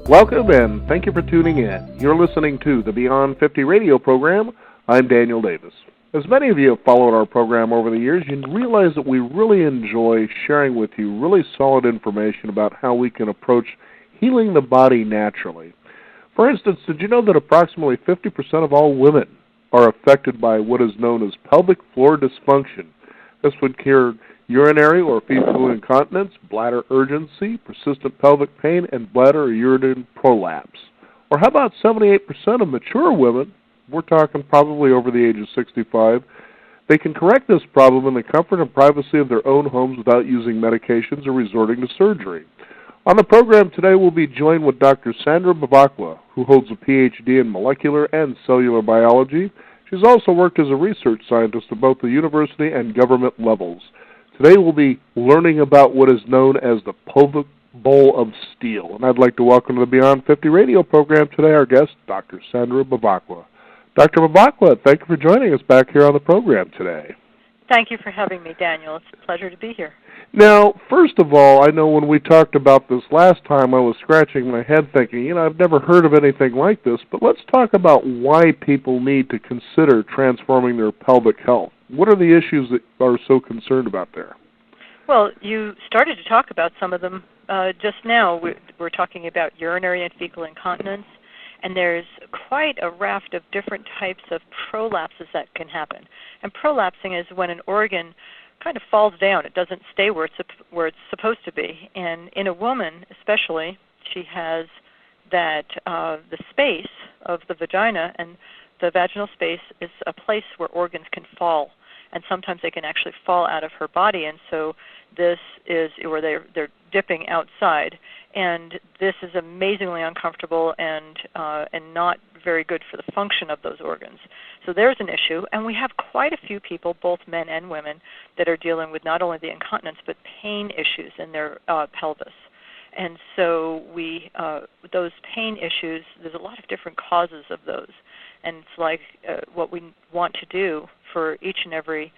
Welcome and thank you for tuning in. You're listening to the Beyond 50 radio program. I'm Daniel Davis. As many of you have followed our program over the years, you realize that we really enjoy sharing with you really solid information about how we can approach healing the body naturally. For instance, did you know that approximately 50% of all women are affected by what is known as pelvic floor dysfunction? This would cure urinary or fecal incontinence, bladder urgency, persistent pelvic pain, and bladder or uterine prolapse. Or how about 78% of mature women, we're talking probably over the age of 65, they can correct this problem in the comfort and privacy of their own homes without using medications or resorting to surgery. On the program today, we'll be joined with Dr. Sandra Bavakwa, who holds a Ph.D. in molecular and cellular biology. She's also worked as a research scientist at both the university and government levels. Today we'll be learning about what is known as the pelvic bowl of steel. And I'd like to welcome to the Beyond 50 radio program today our guest, Dr. Sandra Bavakwa. Dr. Bavakwa, thank you for joining us back here on the program today. Thank you for having me, Daniel. It's a pleasure to be here. Now, first of all, I know when we talked about this last time, I was scratching my head thinking, I've never heard of anything like this, but let's talk about why people need to consider transforming their pelvic health. What are the issues that are so concerned about there? Well, you started to talk about some of them just now. We're talking about urinary and fecal incontinence, and there's quite a raft of different types of prolapses that can happen. And prolapsing is when an organ kind of falls down. It doesn't stay where it's supposed to be. And in a woman especially, she has that the space of the vagina, and the vaginal space is a place where organs can fall, and sometimes they can actually fall out of her body, and so this is where they're dipping outside, and this is amazingly uncomfortable and not very good for the function of those organs. So there's an issue, and we have quite a few people, both men and women, that are dealing with not only the incontinence but pain issues in their pelvis. And so those pain issues, there's a lot of different causes of those. And it's like what we want to do for each and every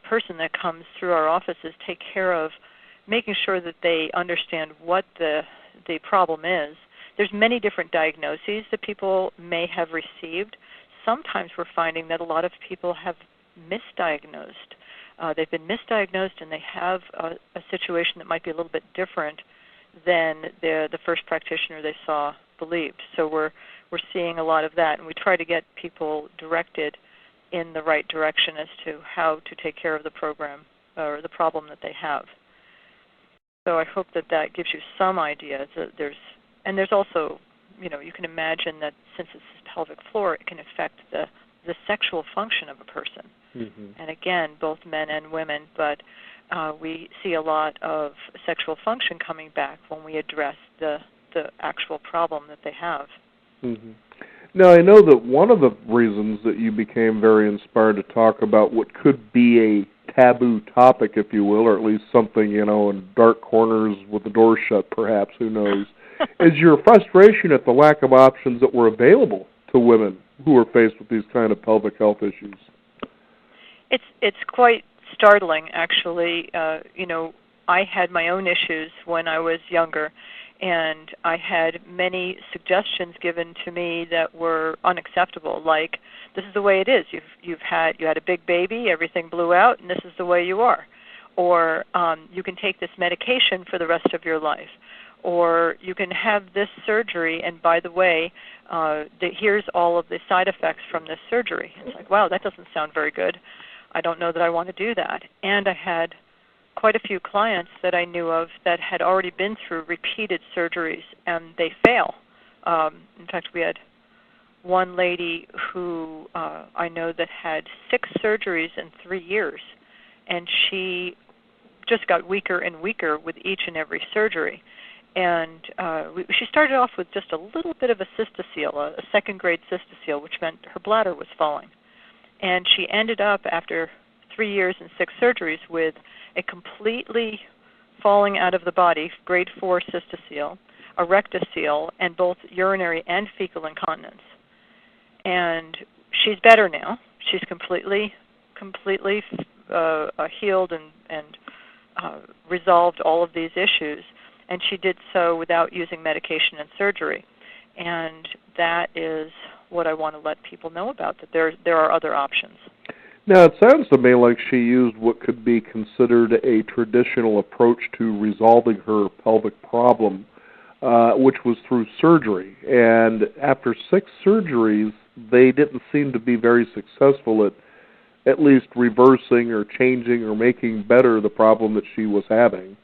person that comes through our office is take care of making sure that they understand what the problem is. There's many different diagnoses that people may have received. Sometimes we're finding that a lot of people have misdiagnosed. They've been misdiagnosed and they have a situation that might be a little bit different than the first practitioner they saw believed. So we're seeing a lot of that, and we try to get people directed in the right direction as to how to take care of the program or the problem that they have. So I hope that gives you some idea. There's also, you can imagine that since it's pelvic floor, it can affect the sexual function of a person. Mm-hmm. And again, both men and women, but we see a lot of sexual function coming back when we address the actual problem that they have. Mm-hmm. Now, I know that one of the reasons that you became very inspired to talk about what could be a taboo topic, if you will, or at least something, in dark corners with the door shut, perhaps, who knows, is your frustration at the lack of options that were available to women who are faced with these kind of pelvic health issues. It's quite startling, actually. I had my own issues when I was younger, and I had many suggestions given to me that were unacceptable, like, this is the way it is. You had a big baby, everything blew out, and this is the way you are. Or you can take this medication for the rest of your life. Or you can have this surgery, and by the way, here's all of the side effects from this surgery. It's like, wow, that doesn't sound very good. I don't know that I want to do that. And I had quite a few clients that I knew of that had already been through repeated surgeries, and they fail. In fact, we had one lady who I know that had 6 surgeries in 3 years, and she just got weaker and weaker with each and every surgery. And she started off with just a little bit of a cystocele, a second-grade cystocele, which meant her bladder was falling. And she ended up, after 3 years and 6 surgeries, with a completely falling out of the body, grade 4 cystocele, a rectocele, and both urinary and fecal incontinence. And she's better now. She's completely healed and resolved all of these issues. and she did so without using medication and surgery. And that is what I want to let people know about, that there are other options. Now, it sounds to me like she used what could be considered a traditional approach to resolving her pelvic problem, which was through surgery. And after 6 surgeries, they didn't seem to be very successful at least reversing or changing or making better the problem that she was having.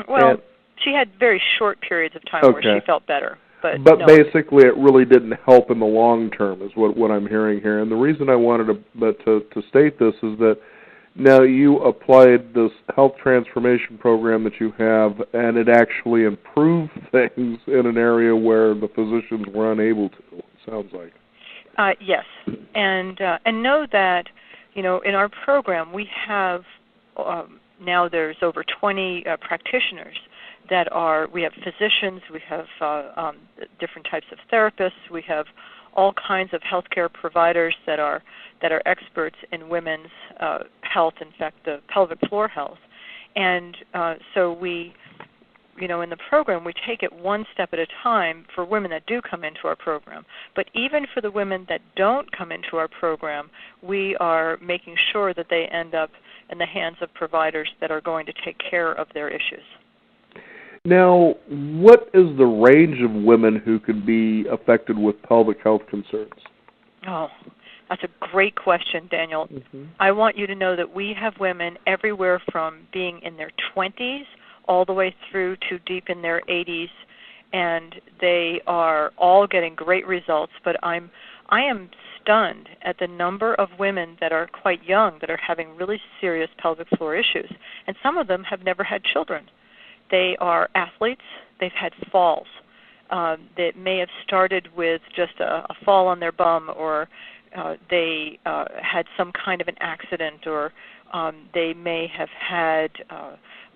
Well, she had very short periods of time where she felt better. But no. Basically, it really didn't help in the long term, is what I'm hearing here. And the reason I wanted to state this is that now you applied this health transformation program that you have, and it actually improved things in an area where the physicians were unable to. It sounds like. Yes, and know that in our program we have now there's over 20 practitioners. We have physicians, we have different types of therapists, we have all kinds of healthcare providers that are experts in women's health, in fact, the pelvic floor health. And so we, in the program, we take it one step at a time for women that do come into our program. But even for the women that don't come into our program, we are making sure that they end up in the hands of providers that are going to take care of their issues. Now, what is the range of women who could be affected with pelvic health concerns? Oh, that's a great question, Daniel. Mm-hmm. I want you to know that we have women everywhere from being in their 20s all the way through to deep in their 80s, and they are all getting great results. But I am stunned at the number of women that are quite young that are having really serious pelvic floor issues, and some of them have never had children. They are athletes. They've had falls that may have started with just a fall on their bum, or they had some kind of an accident, or they may have had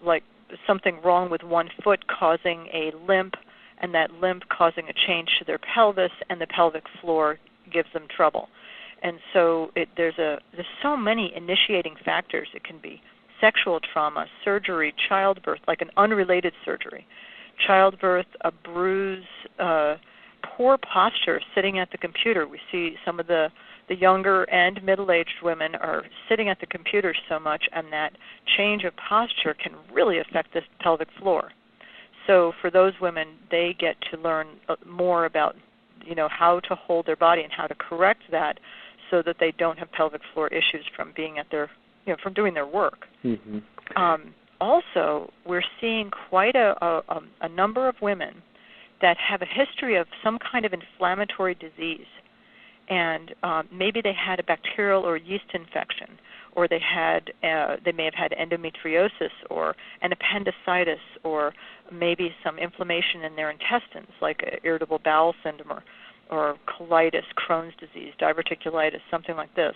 like something wrong with one foot causing a limp, and that limp causing a change to their pelvis, and the pelvic floor gives them trouble. And so there's so many initiating factors. It can be sexual trauma, surgery, childbirth, like an unrelated surgery, childbirth, a bruise, poor posture, sitting at the computer. We see some of the younger and middle-aged women are sitting at the computer so much, and that change of posture can really affect the pelvic floor. So for those women, they get to learn more about, how to hold their body and how to correct that so that they don't have pelvic floor issues from being at their from doing their work. Mm-hmm. Also, we're seeing quite a number of women that have a history of some kind of inflammatory disease, and maybe they had a bacterial or yeast infection, or they may have had endometriosis or an appendicitis, or maybe some inflammation in their intestines, like irritable bowel syndrome or colitis, Crohn's disease, diverticulitis, something like this.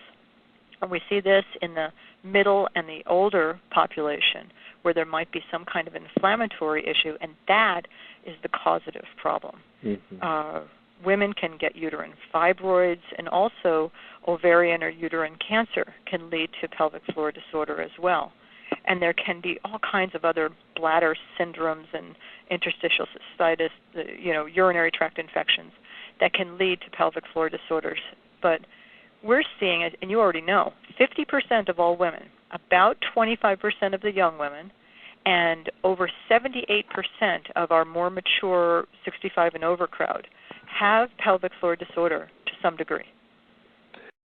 And we see this in the middle and the older population, where there might be some kind of inflammatory issue, and that is the causative problem. Mm-hmm. Women can get uterine fibroids, and also ovarian or uterine cancer can lead to pelvic floor disorder as well. And there can be all kinds of other bladder syndromes and interstitial cystitis, urinary tract infections that can lead to pelvic floor disorders. But we're seeing, and you already know, 50% of all women, about 25% of the young women, and over 78% of our more mature 65 and over crowd have pelvic floor disorder to some degree.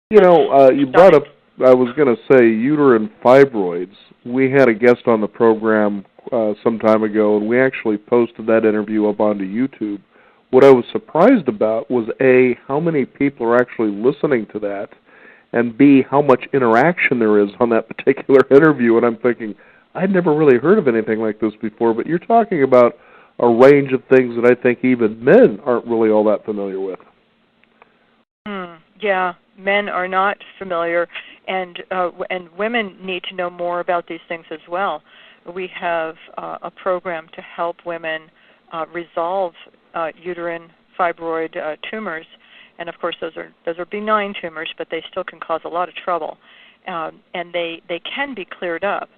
You brought up, I was going to say, uterine fibroids. We had a guest on the program some time ago, and we actually posted that interview up onto YouTube. What I was surprised about was, A, how many people are actually listening to that, and B, how much interaction there is on that particular interview. And I'm thinking, I'd never really heard of anything like this before, but you're talking about a range of things that I think even men aren't really all that familiar with. Yeah, men are not familiar, and women need to know more about these things as well. We have a program to help women resolve uterine fibroid tumors, and of course those are benign tumors, but they still can cause a lot of trouble, and they can be cleared up.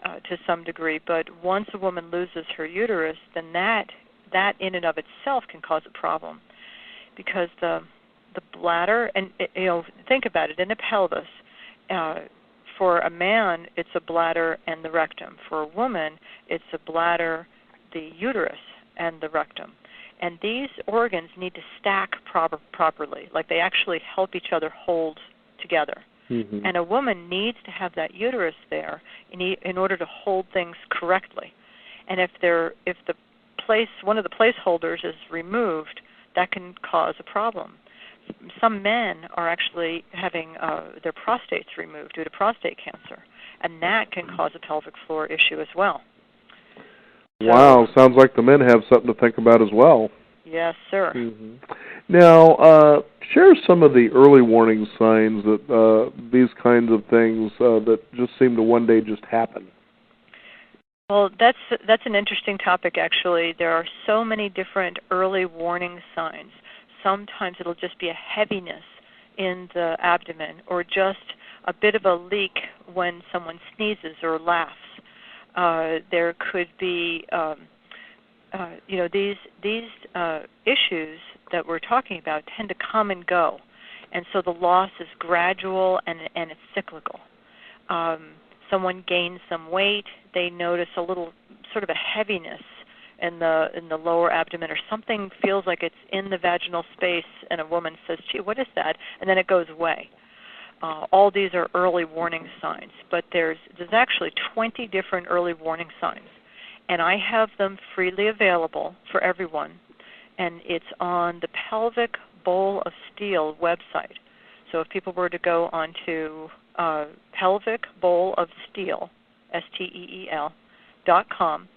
to some degree, but once a woman loses her uterus, then that in and of itself can cause a problem, because the bladder, and think about it, in the pelvis, for a man it's a bladder and the rectum. For a woman it's a bladder, the uterus, and the rectum. And these organs need to stack properly, like they actually help each other hold together. Mm-hmm. And a woman needs to have that uterus there in order to hold things correctly. And if one of the placeholders is removed, that can cause a problem. Some men are actually having their prostates removed due to prostate cancer, and that can cause a pelvic floor issue as well. Wow, sounds like the men have something to think about as well. Yes, sir. Mm-hmm. Now, share some of the early warning signs that these kinds of things that just seem to one day just happen. Well, that's an interesting topic, actually. There are so many different early warning signs. Sometimes it'll just be a heaviness in the abdomen, or just a bit of a leak when someone sneezes or laughs. There could be, these issues that we're talking about tend to come and go, and so the loss is gradual and it's cyclical. Someone gains some weight, they notice a little sort of a heaviness in the lower abdomen, or something feels like it's in the vaginal space, and a woman says, "Gee, what is that?" And then it goes away. All these are early warning signs, but there's actually 20 different early warning signs, and I have them freely available for everyone, and it's on the Pelvic Bowl of Steel website. So if people were to go onto Pelvic Bowl of Steel, STEEL.com,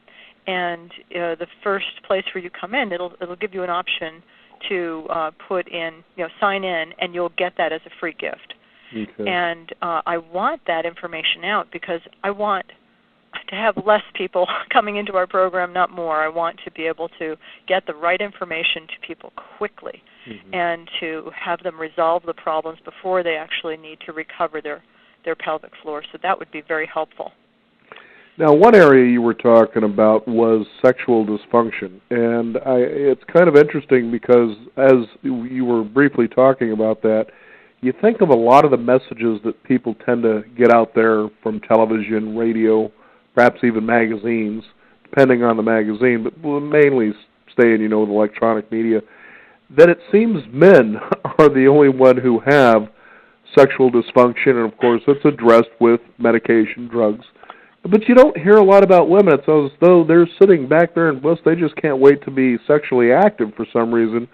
and the first place where you come in, it'll give you an option to put in, sign in, and you'll get that as a free gift. Okay. And I want that information out because I want to have less people coming into our program, not more. I want to be able to get the right information to people quickly, mm-hmm. and to have them resolve the problems before they actually need to recover their pelvic floor. So that would be very helpful. Now, one area you were talking about was sexual dysfunction, and it's kind of interesting because as you were briefly talking about that, you think of a lot of the messages that people tend to get out there from television, radio, perhaps even magazines, depending on the magazine, but mainly staying, with electronic media, that it seems men are the only one who have sexual dysfunction, and of course it's addressed with medication, drugs. But you don't hear a lot about women. It's as though they're sitting back there and they just can't wait to be sexually active for some reason.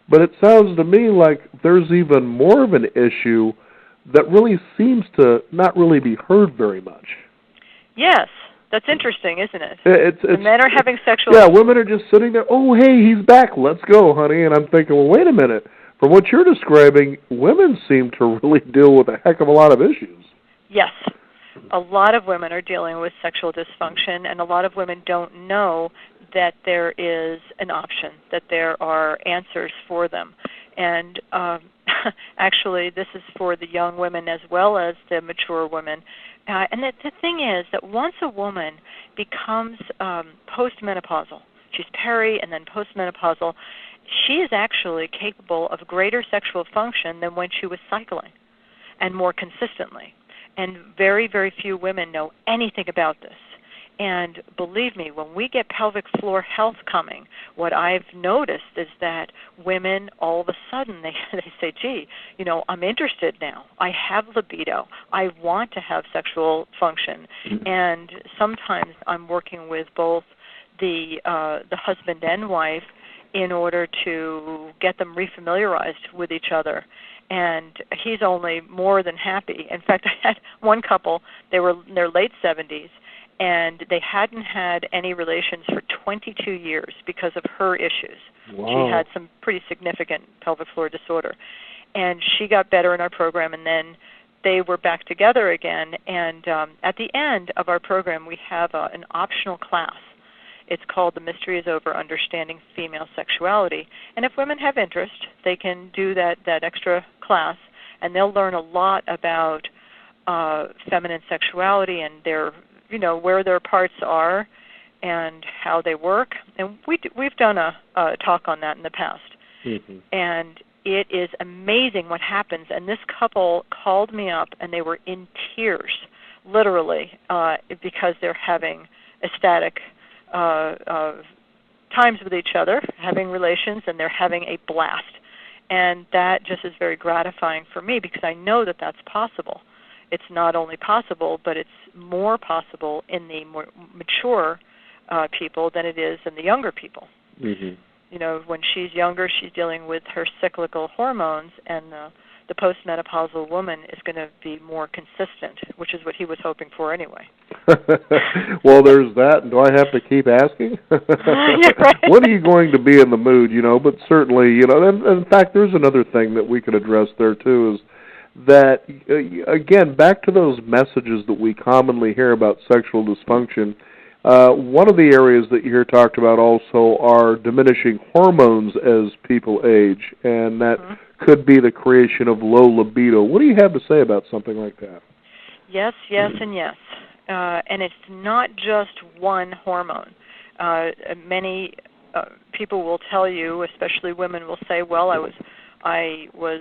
But it sounds to me like there's even more of an issue that really seems to not really be heard very much. Yes, that's interesting, isn't it? The men are having sexual... Yeah, women are just sitting there, oh, hey, he's back, let's go, honey. And I'm thinking, well, wait a minute. From what you're describing, women seem to really deal with a heck of a lot of issues. Yes. A lot of women are dealing with sexual dysfunction, and a lot of women don't know that there is an option, that there are answers for them. And actually, this is for the young women as well as the mature women. And the thing is that once a woman becomes postmenopausal, she's peri and then postmenopausal, she is actually capable of greater sexual function than when she was cycling, and more consistently. And very, very few women know anything about this. And believe me, when we get pelvic floor health coming, what I've noticed is that women, all of a sudden, they say, gee, I'm interested now. I have libido. I want to have sexual function. And sometimes I'm working with both the husband and wife in order to get them refamiliarized with each other. And he's only more than happy. In fact, I had one couple, they were in their late 70s, and they hadn't had any relations for 22 years because of her issues. Wow. She had some pretty significant pelvic floor disorder. And she got better in our program, and then they were back together again. And at the end of our program, we have an optional class. It's called The Mystery is Over, Understanding Female Sexuality. And if women have interest, they can do that extra class, and they'll learn a lot about feminine sexuality and their where their parts are and how they work. And we've done a talk on that in the past. Mm-hmm. And it is amazing what happens. And this couple called me up, and they were in tears, literally, because they're having ecstatic times with each other, having relations, and they're having a blast. And that just is very gratifying for me because I know that that's possible. It's not only possible, but it's more possible in the more mature people than it is in the younger people. Mm-hmm. When she's younger, she's dealing with her cyclical hormones, and the postmenopausal woman is going to be more consistent, which is what he was hoping for anyway. Well, there's that. Do I have to keep asking? Yeah, right. When are you going to be in the mood, But certainly, and in fact, there's another thing that we could address there, too, is that, again, back to those messages that we commonly hear about sexual dysfunction, one of the areas that you hear talked about also are diminishing hormones as people age, and that could be the creation of low libido. What do you have to say about something like that? Yes, and yes. And it's not just one hormone. Many people will tell you, especially women, will say, well, I was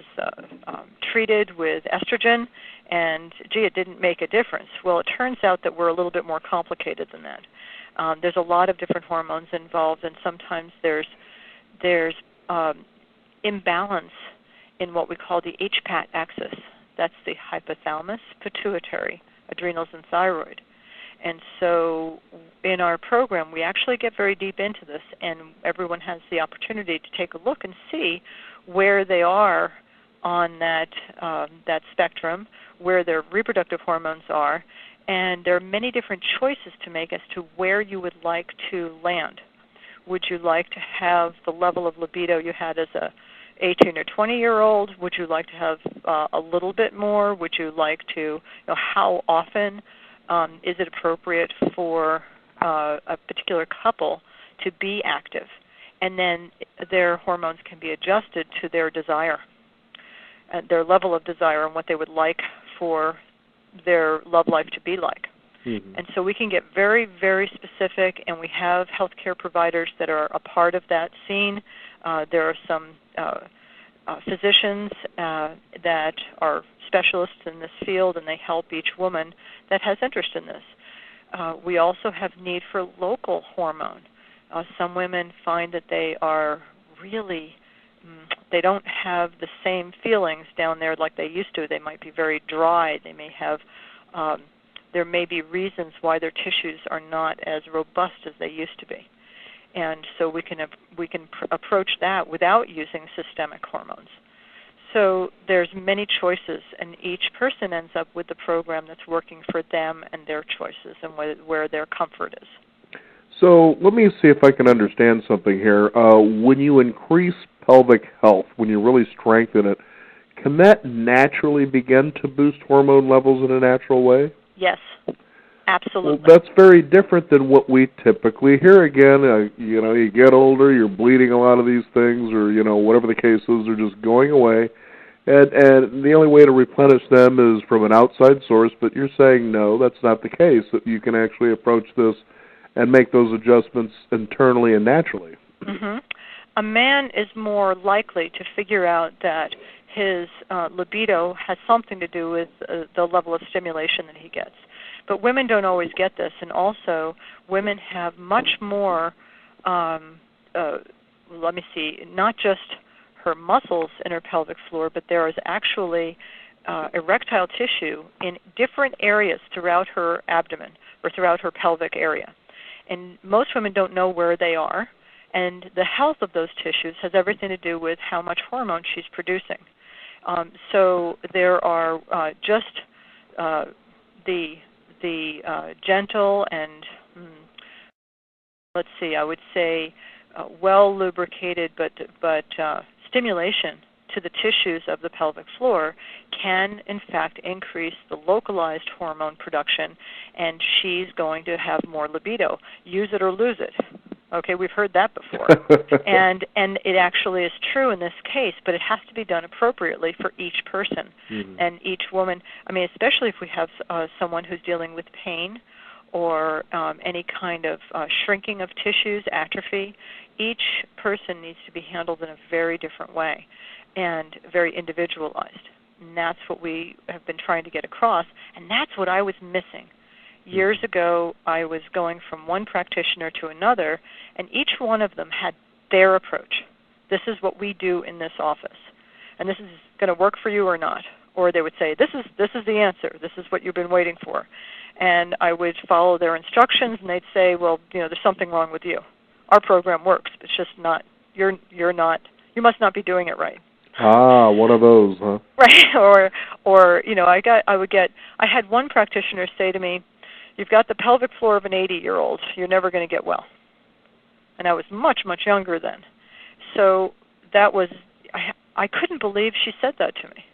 treated with estrogen, and, gee, it didn't make a difference. Well, it turns out that we're a little bit more complicated than that. There's a lot of different hormones involved, and sometimes there's imbalance in what we call the HPAT axis. That's the hypothalamus, pituitary, adrenals, and thyroid. And so in our program, we actually get very deep into this, and everyone has the opportunity to take a look and see where they are on that spectrum, where their reproductive hormones are, and there are many different choices to make as to where you would like to land. Would you like to have the level of libido you had as a 18 or 20-year-old? Would you like to have a little bit more? Would you like to, how often is it appropriate for a particular couple to be active? And then their hormones can be adjusted to their desire, their level of desire, and what they would like for their love life to be like. Mm-hmm. And so we can get very, very specific, and we have healthcare providers that are a part of that scene. There are some physicians that are specialists in this field, and they help each woman that has interest in this. We also have need for local hormone. Some women find that they are really, they don't have the same feelings down there like they used to. They might be very dry. They may have, there may be reasons why their tissues are not as robust as they used to be. And so we can approach that without using systemic hormones. So there's many choices, and each person ends up with the program that's working for them and their choices and where their comfort is. So let me see if I can understand something here. When you increase pelvic health, when you really strengthen it, can that naturally begin to boost hormone levels in a natural way? Yes, absolutely. Well, that's very different than what we typically hear. Again, you get older, you're bleeding a lot of these things, or whatever the case is, they're just going away, and the only way to replenish them is from an outside source. But you're saying no, that's not the case. That you can actually approach this and make those adjustments internally and naturally. Mm-hmm. A man is more likely to figure out that his libido has something to do with the level of stimulation that he gets. But women don't always get this, and also women have much more, not just her muscles in her pelvic floor, but there is actually erectile tissue in different areas throughout her abdomen or throughout her pelvic area. And most women don't know where they are, and the health of those tissues has everything to do with how much hormone she's producing. So there are just the gentle and, I would say well lubricated but stimulation to the tissues of the pelvic floor can, in fact, increase the localized hormone production, and she's going to have more libido. Use it or lose it. Okay, we've heard that before. and it actually is true in this case, but it has to be done appropriately for each person and each woman. I mean, especially if we have someone who's dealing with pain or any kind of shrinking of tissues, atrophy. Each person needs to be handled in a very different way and very individualized. And that's what we have been trying to get across, and that's what I was missing. Years ago, I was going from one practitioner to another, and each one of them had their approach. This is what we do in this office, and this is going to work for you or not. Or they would say, this is the answer. This is what you've been waiting for. And I would follow their instructions, and they'd say, well, there's something wrong with you. Our program works, but it's just not. You must not be doing it right. Ah, one of those, huh? Right. Or I had one practitioner say to me, you've got the pelvic floor of an 80-year-old. You're never going to get well. And I was much, much younger then. So that was, I couldn't believe she said that to me.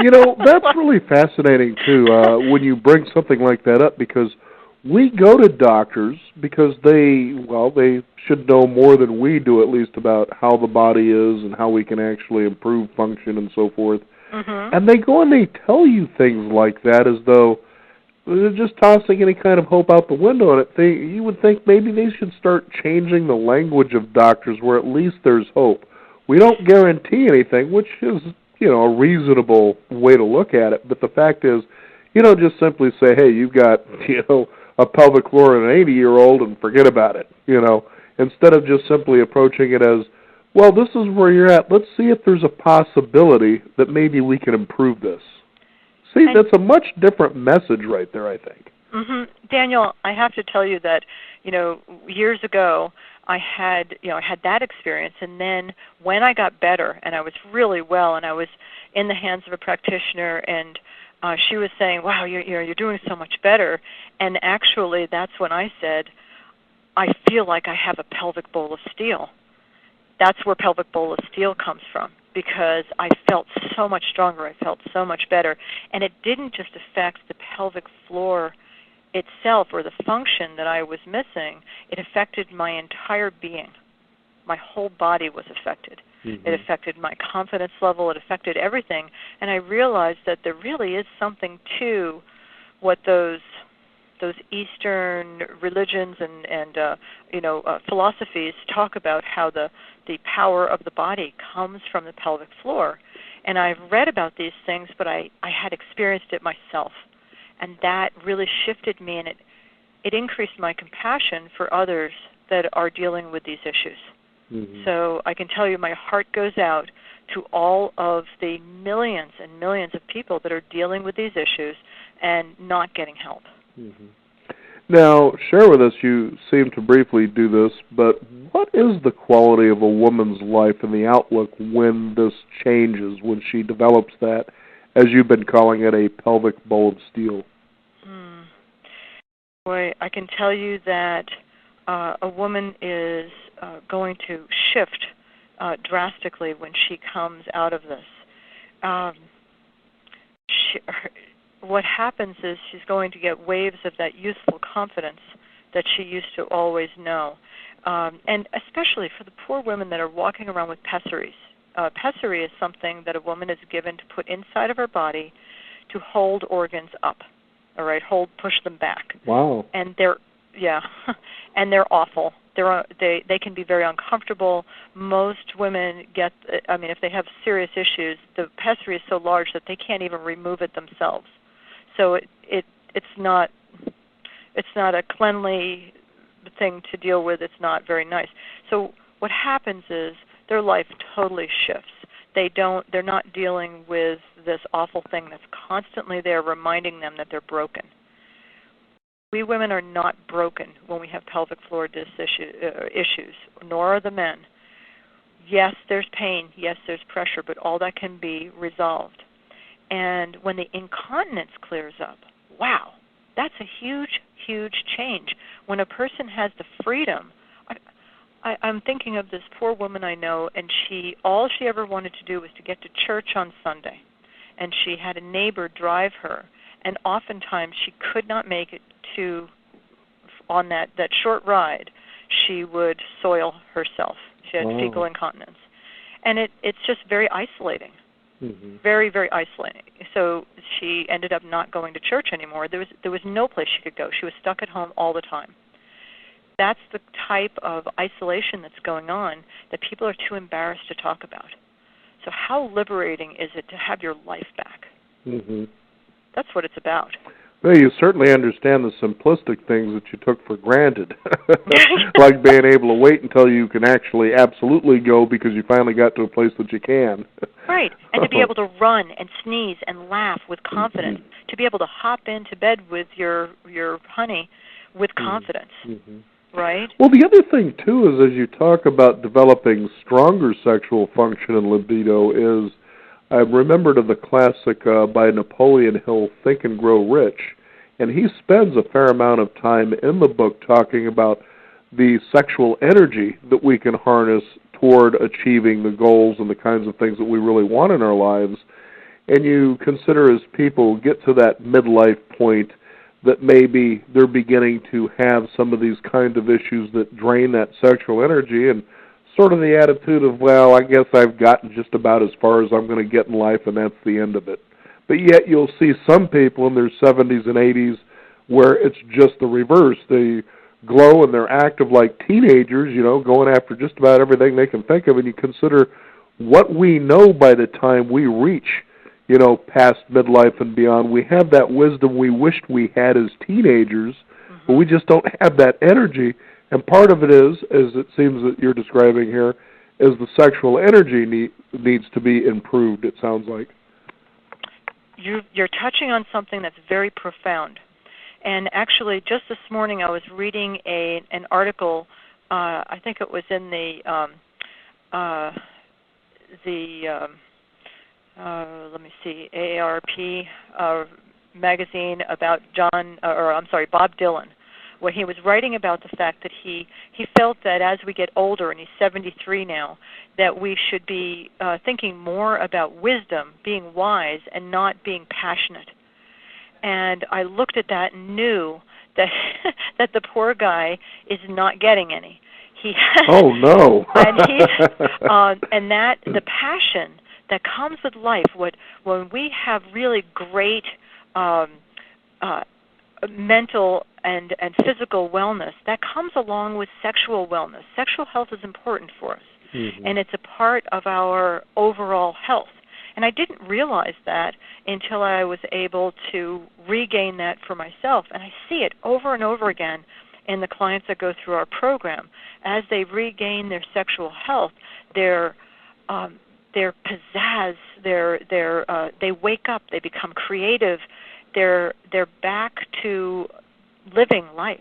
That's really fascinating, too, when you bring something like that up, because we go to doctors because they should know more than we do, at least, about how the body is and how we can actually improve function and so forth. Mm-hmm. And they go and they tell you things like that as though they're just tossing any kind of hope out the window. And you would think maybe they should start changing the language of doctors where at least there's hope. We don't guarantee anything, which is a reasonable way to look at it. But the fact is, just simply say, hey, you've got, a pelvic floor of an 80-year-old and forget about it, instead of just simply approaching it as, well, this is where you're at. Let's see if there's a possibility that maybe we can improve this. See, that's a much different message right there, I think. Mm-hmm. Daniel, I have to tell you that, years ago, I had that experience, and then when I got better and I was really well and I was in the hands of a practitioner, and she was saying, wow, you're doing so much better, and actually that's when I said, I feel like I have a pelvic bowl of steel. That's where pelvic bowl of steel comes from, because I felt so much stronger, I felt so much better, and it didn't just affect the pelvic floor itself or the function that I was missing. It affected my entire being. My whole body was affected. Mm-hmm. It affected my confidence level. It affected everything. And I realized that there really is something to what those Eastern religions and philosophies talk about, how the power of the body comes from the pelvic floor. And I've read about these things, but I had experienced it myself. And that really shifted me, and it increased my compassion for others that are dealing with these issues. Mm-hmm. So I can tell you my heart goes out to all of the millions and millions of people that are dealing with these issues and not getting help. Mm-hmm. Now, share with us, you seem to briefly do this, but what is the quality of a woman's life and the outlook when this changes, when she develops that, as you've been calling it, a pelvic bowl of steel? Boy, I can tell you that a woman is going to shift drastically when she comes out of this. What happens is she's going to get waves of that youthful confidence that she used to always know. And especially for the poor women that are walking around with pessaries. Pessary is something that a woman is given to put inside of her body to hold organs up. All right, push them back. Wow. And they're awful. They can be very uncomfortable. Most women if they have serious issues, the pessary is so large that they can't even remove it themselves. So it's not a cleanly thing to deal with. It's not very nice. So what happens is their life totally shifts. They're not dealing with this awful thing that's constantly there reminding them that they're broken. We women are not broken when we have pelvic floor issues, nor are the men. Yes, there's pain. Yes, there's pressure, but all that can be resolved. And when the incontinence clears up, wow, that's a huge, huge change. When a person has the freedom, I'm thinking of this poor woman I know, and all she ever wanted to do was to get to church on Sunday. And she had a neighbor drive her, and oftentimes she could not make it on that short ride. She would soil herself. She had fecal incontinence. And it's just very isolating. Mm-hmm. Very, very isolating. So she ended up not going to church anymore. There was no place she could go. She was stuck at home all the time. That's the type of isolation that's going on that people are too embarrassed to talk about. So how liberating is it to have your life back? Mm-hmm. That's what it's about. Well, you certainly understand the simplistic things that you took for granted, like being able to wait until you can actually absolutely go because you finally got to a place that you can. Right, and to be able to run and sneeze and laugh with confidence, to be able to hop into bed with your honey with confidence, right? Well, the other thing, too, is as you talk about developing stronger sexual function and libido is, I remembered of the classic by Napoleon Hill, Think and Grow Rich, and he spends a fair amount of time in the book talking about the sexual energy that we can harness toward achieving the goals and the kinds of things that we really want in our lives. And you consider as people get to that midlife point that maybe they're beginning to have some of these kind of issues that drain that sexual energy, and sort of the attitude of, well, I guess I've gotten just about as far as I'm going to get in life, and that's the end of it. But yet you'll see some people in their 70s and 80s where it's just the reverse. They glow and they're active like teenagers, going after just about everything they can think of, and you consider what we know by the time we reach, past midlife and beyond. We have that wisdom we wished we had as teenagers, but we just don't have that energy. And part of it is, as it seems that you're describing here, is the sexual energy needs to be improved, it sounds like. You're touching on something that's very profound. And actually, just this morning I was reading an article, I think it was in the AARP magazine about Bob Dylan, where he was writing about the fact that he felt that as we get older, and he's 73 now, that we should be thinking more about wisdom, being wise, and not being passionate. And I looked at that and knew that that the poor guy is not getting any. Oh no! and that the passion that comes with life, when we have really great mental and physical wellness, that comes along with sexual wellness. Sexual health is important for us, and it's a part of our overall health. And I didn't realize that until I was able to regain that for myself. And I see it over and over again in the clients that go through our program. As they regain their sexual health, their pizzazz, they wake up, they become creative, they're back to living life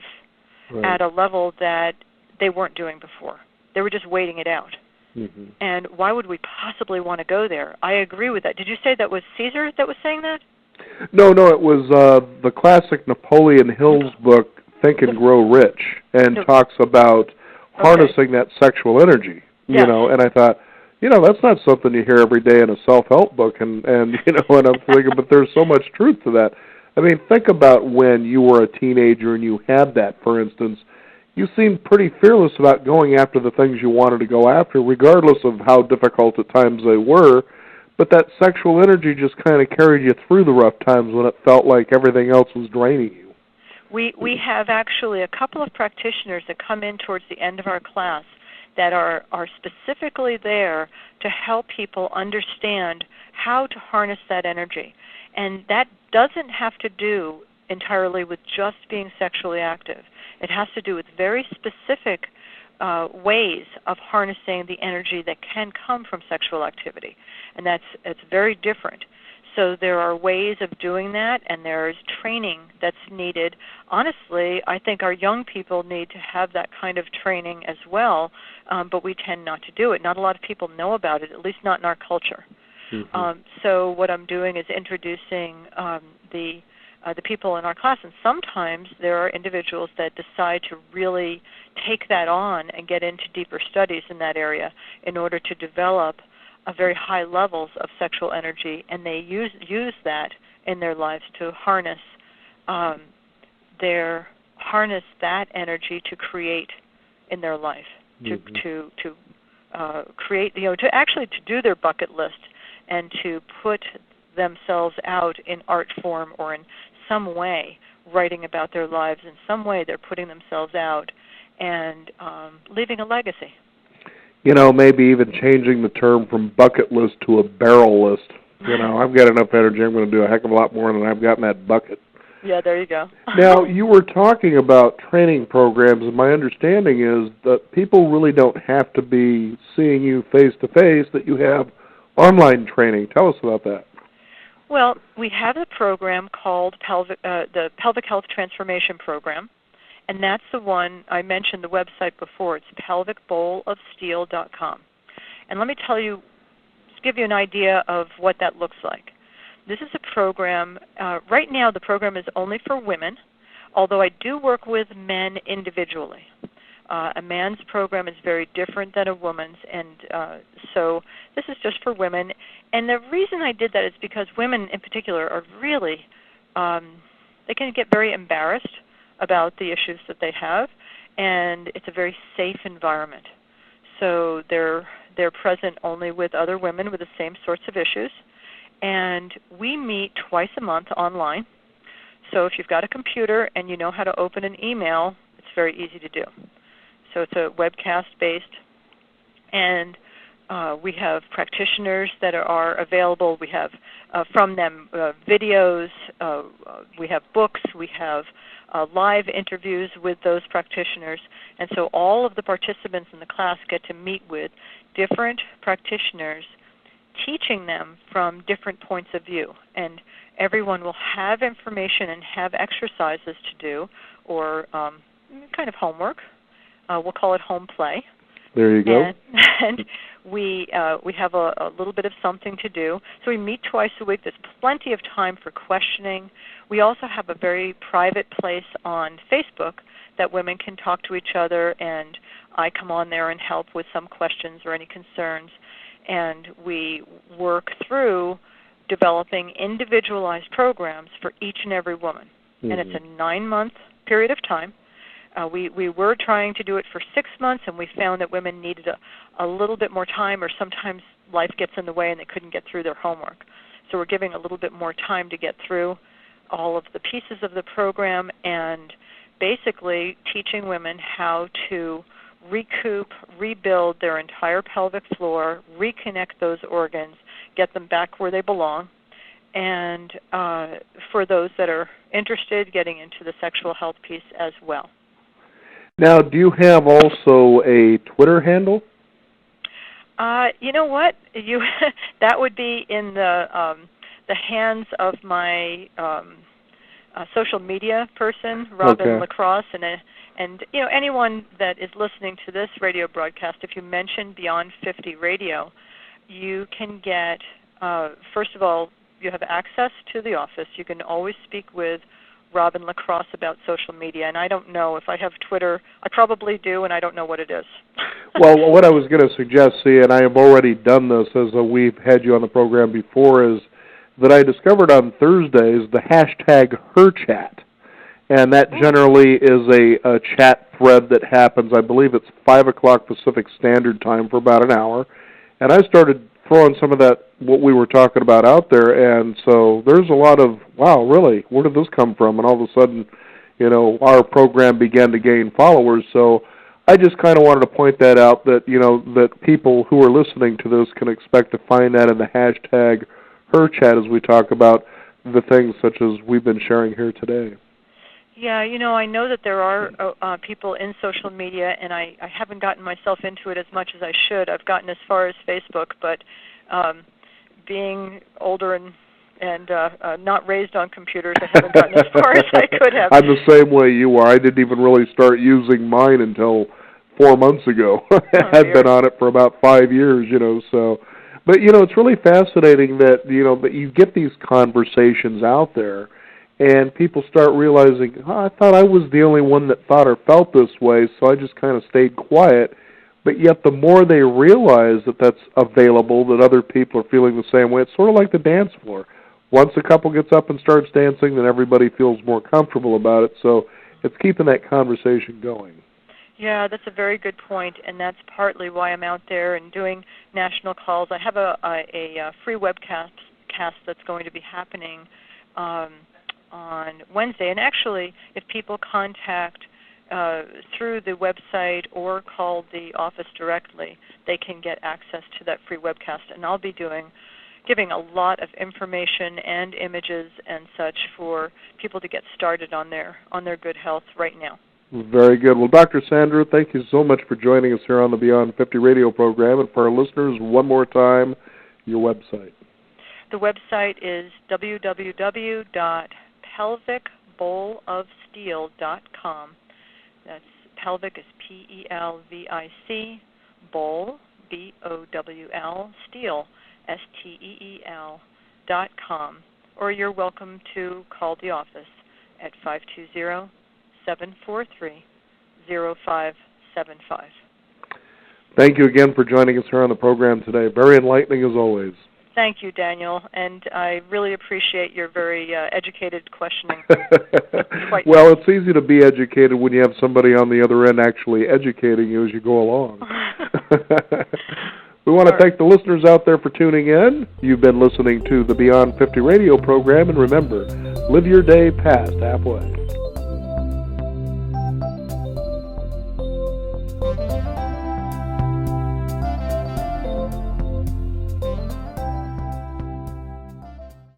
at a level that they weren't doing before. They were just waiting it out. And why would we possibly want to go there? I agree with that. Did you say that was Caesar that was saying that? No, it was the classic Napoleon Hill's book, Think and Grow Rich, and talks about harnessing that sexual energy, and I thought, that's not something you hear every day in a self-help book, and and I'm thinking, but there's so much truth to that. I mean, think about when you were a teenager and you had that, for instance. You seemed pretty fearless about going after the things you wanted to go after, regardless of how difficult at times they were, but that sexual energy just kind of carried you through the rough times when it felt like everything else was draining you. We have actually a couple of practitioners that come in towards the end of our class that are specifically there to help people understand how to harness that energy. And that doesn't have to do entirely with just being sexually active. It has to do with very specific ways of harnessing the energy that can come from sexual activity. And it's very different. So there are ways of doing that, and there's training that's needed. Honestly, I think our young people need to have that kind of training as well, but we tend not to do it. Not a lot of people know about it, at least not in our culture. So what I'm doing is introducing the people in our class, and sometimes there are individuals that decide to really take that on and get into deeper studies in that area in order to develop very high levels of sexual energy, and they use that in their lives to harness that energy to create in their life, to create, to do their bucket list. and to put themselves out in art form or in some way, writing about their lives in some way. They're putting themselves out and leaving a legacy. Maybe even changing the term from bucket list to a barrel list. I've got enough energy. I'm going to do a heck of a lot more than I've got in that bucket. Yeah, there you go. Now, you were talking about training programs, and my understanding is that people really don't have to be seeing you face-to-face, that you have online training. Tell us about that. Well, we have a program called the Pelvic Health Transformation Program, and that's the one I mentioned the website before. It's pelvicbowlofsteel.com. And let me give you an idea of what that looks like. This is a program, right now the program is only for women, although I do work with men individually. A man's program is very different than a woman's, and so this is just for women. And the reason I did that is because women in particular are really, they can get very embarrassed about the issues that they have, and it's a very safe environment. So they're present only with other women with the same sorts of issues. And we meet twice a month online. So if you've got a computer and you know how to open an email, it's very easy to do. So it's a webcast-based. And we have practitioners that are available. We have from them videos. We have books. We have live interviews with those practitioners. And so all of the participants in the class get to meet with different practitioners, teaching them from different points of view. And everyone will have information and have exercises to do, or kind of homework. We'll call it home play. There you go. And we have a little bit of something to do. So we meet twice a week. There's plenty of time for questioning. We also have a very private place on Facebook that women can talk to each other, and I come on there and help with some questions or any concerns. And we work through developing individualized programs for each and every woman. Mm-hmm. And it's a 9-month period of time. We were trying to do it for 6 months, and we found that women needed a little bit more time, or sometimes life gets in the way and they couldn't get through their homework. So we're giving a little bit more time to get through all of the pieces of the program and basically teaching women how to recoup, rebuild their entire pelvic floor, reconnect those organs, get them back where they belong. And for those that are interested, getting into the sexual health piece as well. Now, do you have also a Twitter handle? You know what? That would be in the hands of my social media person, Robin Lacrosse, and anyone that is listening to this radio broadcast. If you mention Beyond 50 Radio, you can get. First of all, you have access to the office. You can always speak with Robin Lacrosse about social media, and I don't know if I have Twitter. I probably do, and I don't know what it is. Well, what I was going to suggest, and I have already done this as we've had you on the program before, is that I discovered on Thursdays the hashtag HerChat, and that generally is a chat thread that happens. I believe it's 5 o'clock Pacific Standard Time for about an hour, and I started throwing some of that, what we were talking about, out there, and so there's a lot of, wow, really, where did this come from? And all of a sudden, our program began to gain followers, so I just kind of wanted to point that out, that, that people who are listening to this can expect to find that in the hashtag HerChat as we talk about the things such as we've been sharing here today. Yeah, I know that there are people in social media, and I haven't gotten myself into it as much as I should. I've gotten as far as Facebook, but being older and not raised on computers, I haven't gotten as far as I could have. I'm the same way you are. I didn't even really start using mine until 4 months ago. I had been on it for about 5 years, so. But, it's really fascinating that, that you get these conversations out there, and people start realizing, I thought I was the only one that thought or felt this way, so I just kind of stayed quiet. But yet the more they realize that that's available, that other people are feeling the same way, it's sort of like the dance floor. Once a couple gets up and starts dancing, then everybody feels more comfortable about it. So it's keeping that conversation going. Yeah, that's a very good point, and that's partly why I'm out there and doing national calls. I have a free webcast that's going to be happening on Wednesday, and actually, if people contact through the website or call the office directly, they can get access to that free webcast, and I'll be giving a lot of information and images and such for people to get started on their good health right now. Very good. Well, Dr. Sandra, thank you so much for joining us here on the Beyond 50 radio program. And for our listeners, one more time, your website. The website is www.pelvicbowlofsteel.com. That's pelvic is P-E-L-V-I-C, bowl, B-O-W-L, steel, S-T-E-E-L.com. Or you're welcome to call the office at 520-743-0575. Thank you again for joining us here on the program today. Very enlightening as always. Thank you, Daniel, and I really appreciate your very educated questioning. Well, it's easy to be educated when you have somebody on the other end actually educating you as you go along. We want to thank the listeners out there for tuning in. You've been listening to the Beyond 50 radio program, and remember, live your day past halfway.